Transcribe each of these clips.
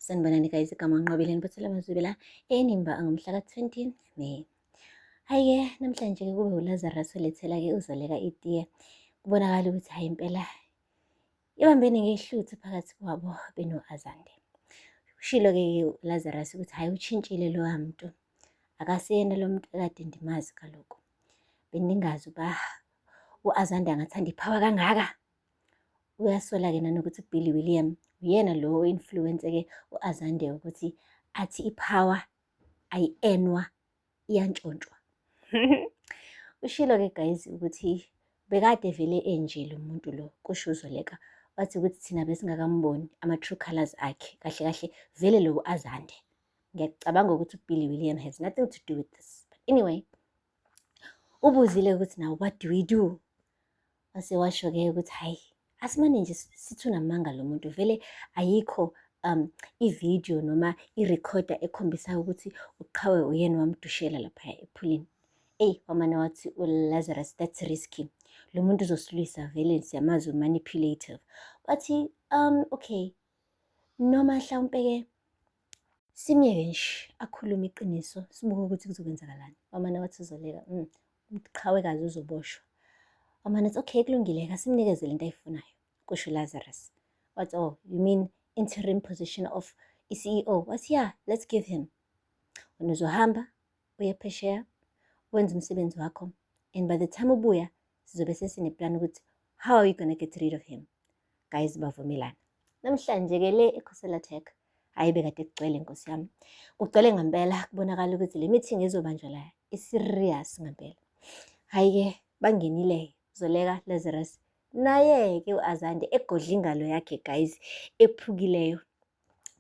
Sanibonani guys, igama ngiNqobile Niphethela Mazwibela eNimba ngomhla ka-20 May. Hhayi-ke namhlanje-ke kube uLazarus olethela-ke uZoleka itiye. Kubonakala ukuthi hayi impela ibambene ngehluthi phakathi kwabo beno-Azande. Ushilo-ke uLazarus ukuthi hayi utshintshile loya muntu. Akaseyena lo muntu ekade ndimazi kaloku. Beningazi uba u-Azande angathanda iphawa kangaka. Uyasola-ke nanokuthi uBilly William uyena lo influence-ke u-Azande ukuthi athi iphawa ayi-enwa iyantshontshwa. Ushilo-ke guys ukuthi bekade vele enje lo muntu lo, kusho uZoleka. Wathi ukuthi thina besingakamboni ama-true colours akhe kahle kahle vele lo u-Azande. Ngiyacabanga ukuthi uBilly William has nothing to do with this. But anyway, ubuzile ukuthi now what do we do? Wase washo-ke ukuthi hayi asimane nje sithi unamanga lo muntu vele ayikho i-video noma i-recorder ekhombisayo ukuthi uqhawe uyena wamdushela laphaya ephulini. Wamane wathi uLazarus, that's risky. Lo muntu uzosilwisa vele siyamazi u-manipulative. Wathi okay, noma mhlawumpe-ke simyeke nje akhulume iqiniso sibuke ukuthi kuzokwenzakalani. Wamane wathi uZoleka, umqhawekazi uzoboshwa. Wamane wathi okay kulungile-ke asimnikeze lento ayifunayo. Kusho uLazarus. Wathi oh, you mean interim position of i-CEO? Wathi yeah, let's give him. Wena uzohamba uye phesheya wenza umsebenzi wakho, and by the time ubuya sizobe sesineplan ukuthi how are you gonna get rid of him. Guys bavumelana. Namhlanje-ke le eKhosela Tech hayi bekade kugcwele nkosi yami. Kugcwele ngempela, kubonakala ukuthi le meeting ezobanjwa la i-serious ngempela. Hayi-ke bangenile Zoleka, Lazarus naye-ke u-Azande egodla ingalo yakhe guys ephukileyo.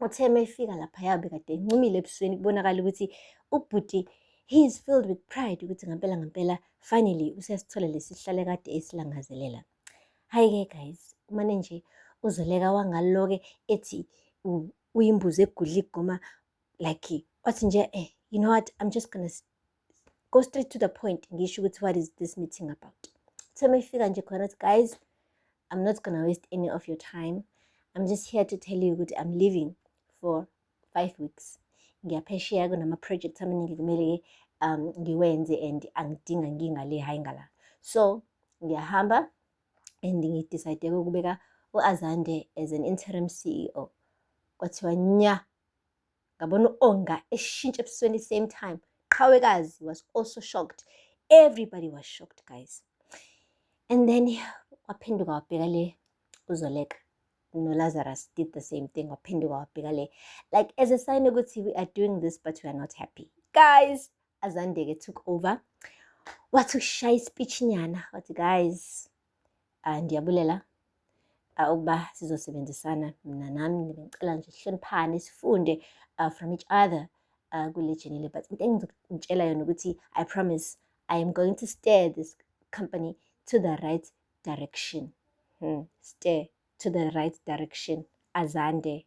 Uthe mefika laphaya bekade encumile ebusweni, kubonakala ukuthi ubhuti he is filled with pride ukuthi ngempela finally usesithola lesi sihlale kade esilangazelela. Hayi-ke guys, umane nje uZoleka wangaloke ethi uyimbuzi egudla igoma, like wathi nje you know what, I'm just gonna go straight to the point ngisho ukuthi what is this meeting about. Uthe mefika nje khona ukuthi guys, I'm not gonna waste any of your time. I'm just here to tell you ukuthi I'm leaving for 5 weeks. Ngiyaphesheya kunama-project amaningi kumele ngiwenze and angidinga ngingale hayi ngala. So ngiyahamba and ngidecide ukubeka u-Azande as an interim CEO. Kwathiwa nya, ngabona u-Onga eshintsha ebusweni same time. Qhawekazi was also shocked. Everybody was shocked guys. And then waphenduka wabheka le uZoleka. No, Lazarus did the same thing. Waphenduka wabheka le, like as a sign ukuthi we are doing this but we are not happy. Guys, Azande took over. Wathi ushaya ispeech nyana. Wathi guys, ndiyabulela ukuba sizosebenzisana mina nami, ngicela nje sihloniphane sifunde from each other kule journey. But into engizokutshela yona ukuthi I promise I am going to steer this company to the right direction. Steer to the right direction. Azande,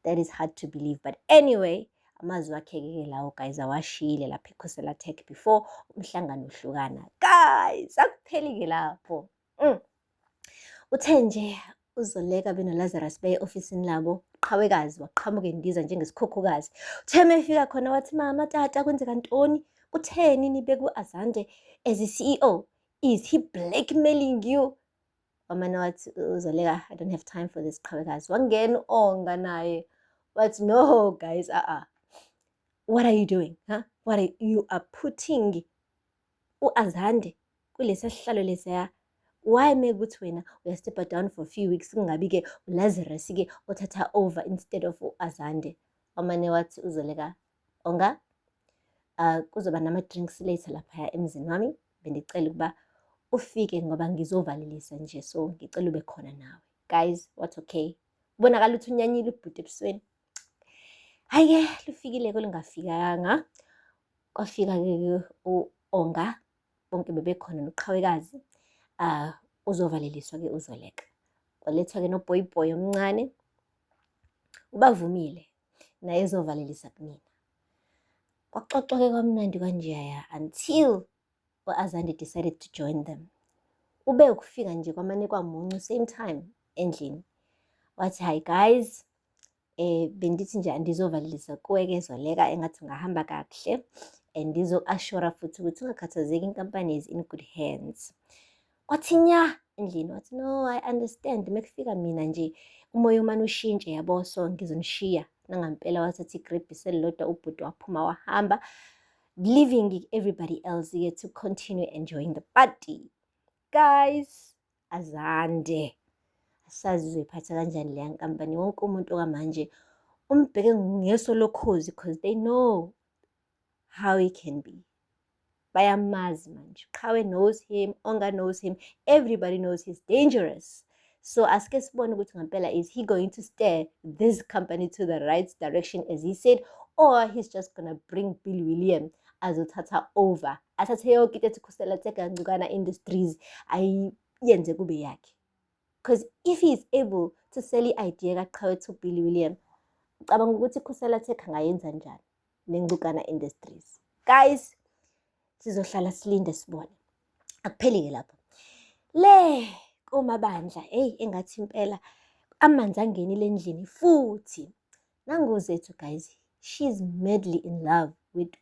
that is hard to believe, but anyway, amazwi akhe-ke lawo guys awashile lapha eKhosela Tech before umhlangano uhlukana. Guys, akupheli-ke lapho. Uthe nje uZoleka benoLazarus beye ofisini labo, qhawekazi waqhamuka endiza njengesikhukhukazi. Uthe mefika khona wathi mama, tata, kwenzeka ntoni? Kutheni nibeke u-Azande as i-CEO? Is he blackmailing you? Wamane wathi uZoleka, I don't have time for this qhawekazi. Wangena u-Onga naye wathi no guys, what are you doing? You are putting u-Azande kulesa sihlalo lesiya. Why mekuthi wena uyasteppa down for a few weeks kungabi-ke uLazarus-ke othatha over instead of u-Azande? Wamane wathi uZoleka, Onga, kuzoba nama-drinks later laphaya emzini wami, bendicela ukuba ufike ngoba ngizovalelisa nje, so ngicela ube khona nawe. Guys, what okay. Bonakala ukuthi unyanyile ubhuti ebusweni. Hayi-ke lufikile-ke olungafikanga. Kwafika-ke u-Onga, bonke bebekhona noqhawekazi. Uzovaleliswa-ke uZoleka. Kwalethwa-ke noBoyboy omncane. Ubavumile naye ezovalelisa kunina. Kwaxoxwa-ke kwamnandi kanjeyaya until u-Azande decided to join them. Ube ukufika nje kwamane kwamuncu same time endlini. Wathi hi guys, bendithi nje andizovalelisa kuwe-ke Zoleka, engathi ungahamba kakuhle and ndizo-ashura futhi ukuthi ungakhathazeki, inkampani is in good hands. Wathi nya endlini, wathi no, I understand, mekufika mina nje umoya umane ushintshe yabo, so ngizonishiya nangampela. Wathatha igrebhisi elilodwa, ubhuti waphuma wahamba, leaving everybody else to continue enjoying the party. Guys, azande asazi uzoyiphatha kanjani leya nkampani. Wonke umuntu okamanje umbheke ngeso lokhozi because they know how he can be. Bayamazi manje. Qhawe knows him, Onga knows him, everybody knows he's dangerous. So asike sibone ukuthi ngampela, is he going to steer this company to the right direction as he said, or he's just gonna bring Bill William azothatha over, athathe yonke into ethi Khuseleteka Ncukwana Industries ayenze kube yakhe. Because if he is able to sell i-idea kaQhawe to Bill William, ucabanga ukuthi Khuseleteka angayenza njani neNcukwana Industries? Guys, sizohlala silinde sibone. Akupheli-ke lapho. Le kuMabandla, engathi impela amanzi angenile endlini futhi. Nangu Zethu guys, she's madly in love with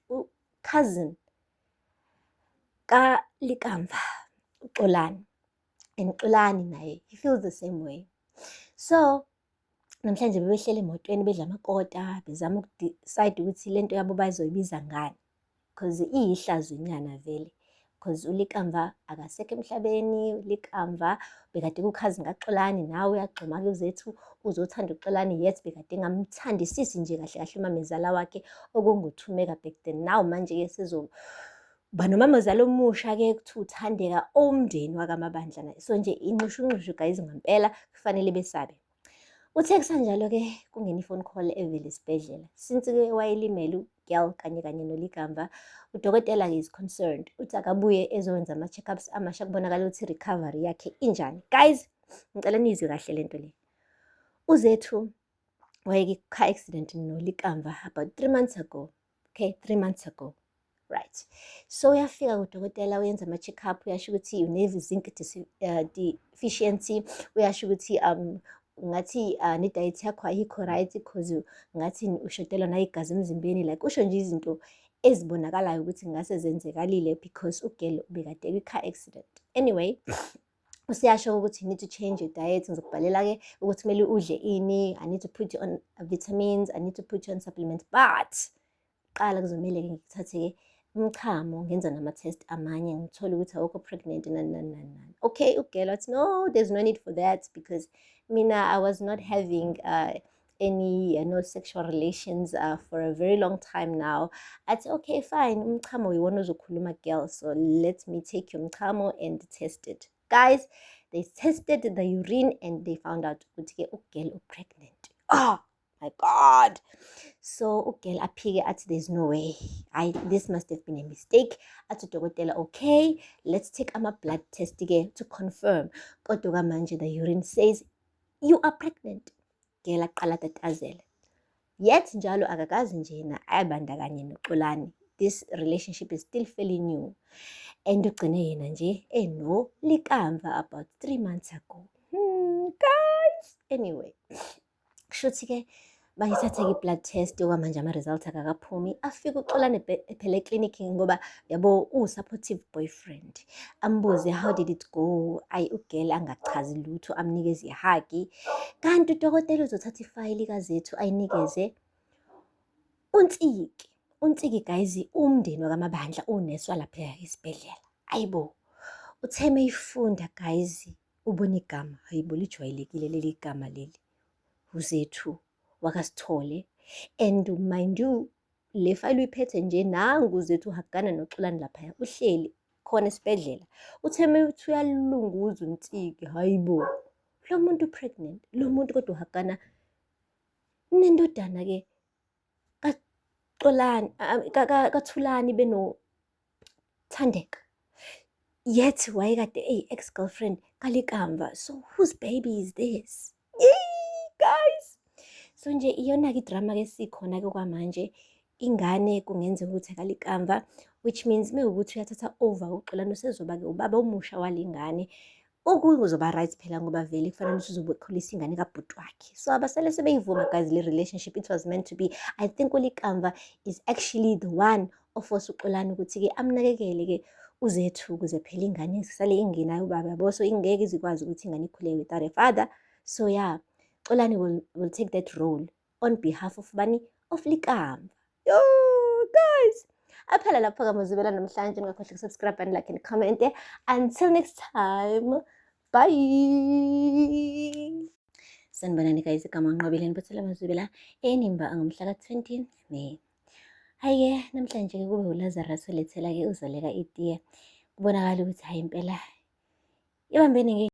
cousin kaLikamva, uXolani. And Xolani naye, he feels the same way. So namhlanje bebehlele emotweni bedla amakota, bezama ukudecide ukuthi lento yabo bazoyibiza ngani, because iyihlazwenyana vele. Because uLikamva akasekho emhlabeni, uLikamva bekade kukhazini kaXolani, nawe uyagxuma kuZethu uzothanda uXolani, yet bekade ngamthandisisi nje kahle kahle umamezala wakhe okunguThumeka back then. Now manje-ke sezoba nomamezala omusha-ke kuthi uthandeka omndeni wakaMabandla naye. So nje inqushunqushu guys ngampela kufanele besabe. Uthe kusanjalo-ke kungena ifone call evela esibhedlela. Since-ke wayelimele girl kanye noLikamva, udokotela-ke is concerned uthi akabuye ezowenza ama-check-ups amasha kubonakala ukuthi recovery yakhe injani. Guys, ngicela nizwe kahle lento le. uZethu wayeke car accident noLikamva about 3 months ago. Okay, 3 months ago. Right. So uyafika kudokotela, uyenza ama-check-up, uyasho ukuthi une-zinc deficiency, uyasho ukuthi ngathi ne-diet yakho ayikho right because ngathi ushodelwa nayigazi emzimbeni, like usho nje izinto ezibonakalayo ukuthi ngase zenzekalile because ugele ubekade kwi-car accident. Anyway, usiyasho ukuthi you need to change your diet, ngizokubhalela-ke ukuthi kumele udle ini, I need to put you on vitamins, I need to put you on supplements, but qala kuzomele-ke ngikuthathe-ke umchamo, ngenza nama-test amanye, ngithole ukuthi awukho pregnant nani. Okay, ugele wathi no, there's no need for that because mina I was not having any sexual relations for a very long time now. Athi okay fine, umchamo yiwona ozokhuluma girl, so let me take your umchamo and test it. Guys, they tested the urine and they found out ukuthi ugele pregnant. Oh my God. So ugele aphike athi there's no way, this must have been a mistake. Athi dokotela okay, let's take ama-blood test-ke to confirm. Kodwa manje the urine says you are pregnant. Gela aqala tatazela. Yet njalo akakazi njena ayabandakanye noXolani. This relationship is still fairly new. And ugcine yena nje noLikamva about 3 months ago. Guys, anyway, kushuthi-ke bayithatha i-blood test okwamanje ama-results akakaphumi. Afike uXolani phela eklinikhi ngoba yabo supportive boyfriend. Ambuze how did it go, ugele angachazi lutho, amnikeze ihagi. Kanti udokotela uzothatha ifayili kaZethu ayinikeze uNtsiki. uNtsiki guys, umndeni wakaMabandla uneswa lapha esibhedlela. Ayibo, utheme ifunda guys, ubona igama, hayibo lijwayelekile leli gama leli, uZethu wakaSithole. And mind you, le file uyiphethe nje, nangu uZethu uhagana noXolani lapha uhleli khona esibhedlela. Utheme uthi uyalunguza uNtsiki, hayibo lo muntu pregnant, lo muntu kodwa uhagana nendodana-ke kaThulani benothandeka. Yet wayekade ex-girlfriend kaLikamva. So whose baby is this? Guys. So nje iyona-ke idrama-ke esikhona-ke kwamanje. Ingane kungenzeka ukuthi kaLikamva, which means mewukuthi uyathatha over uXolani usezoba-ke ubaba omusha walengane. ukuzoba right phela ngoba vele kufanele ukuthi uzokhulisa ingane kabhuti wakhe. So abasale sebeyivuma guys le relationship, it was meant to be. I think uLikamva is actually the one oforce uXolani ukuthi-ke amnakekele-ke uZethu ukuze phela ingane isale ingenayo ubaba yabo, so ingeke izikwazi ukuthi ingane ikhule without a father. So yeah, Xolani will take that role on behalf of bani, of Likamva. Yo guys, aphela lapho-ke amazwibela namhlanje. Ningakhohlwa ukusubscribe and like and comment. Until next time, bye. Sanibonani guys, igama ngiNqobeleni Buthela Mazwibela Enimba ngomhla ka-20 May. Hayi-ke namhlanje-ke kube uLazarus olethela-ke uZoleka itiye. Kubonakala ukuthi hayi impela ibambeni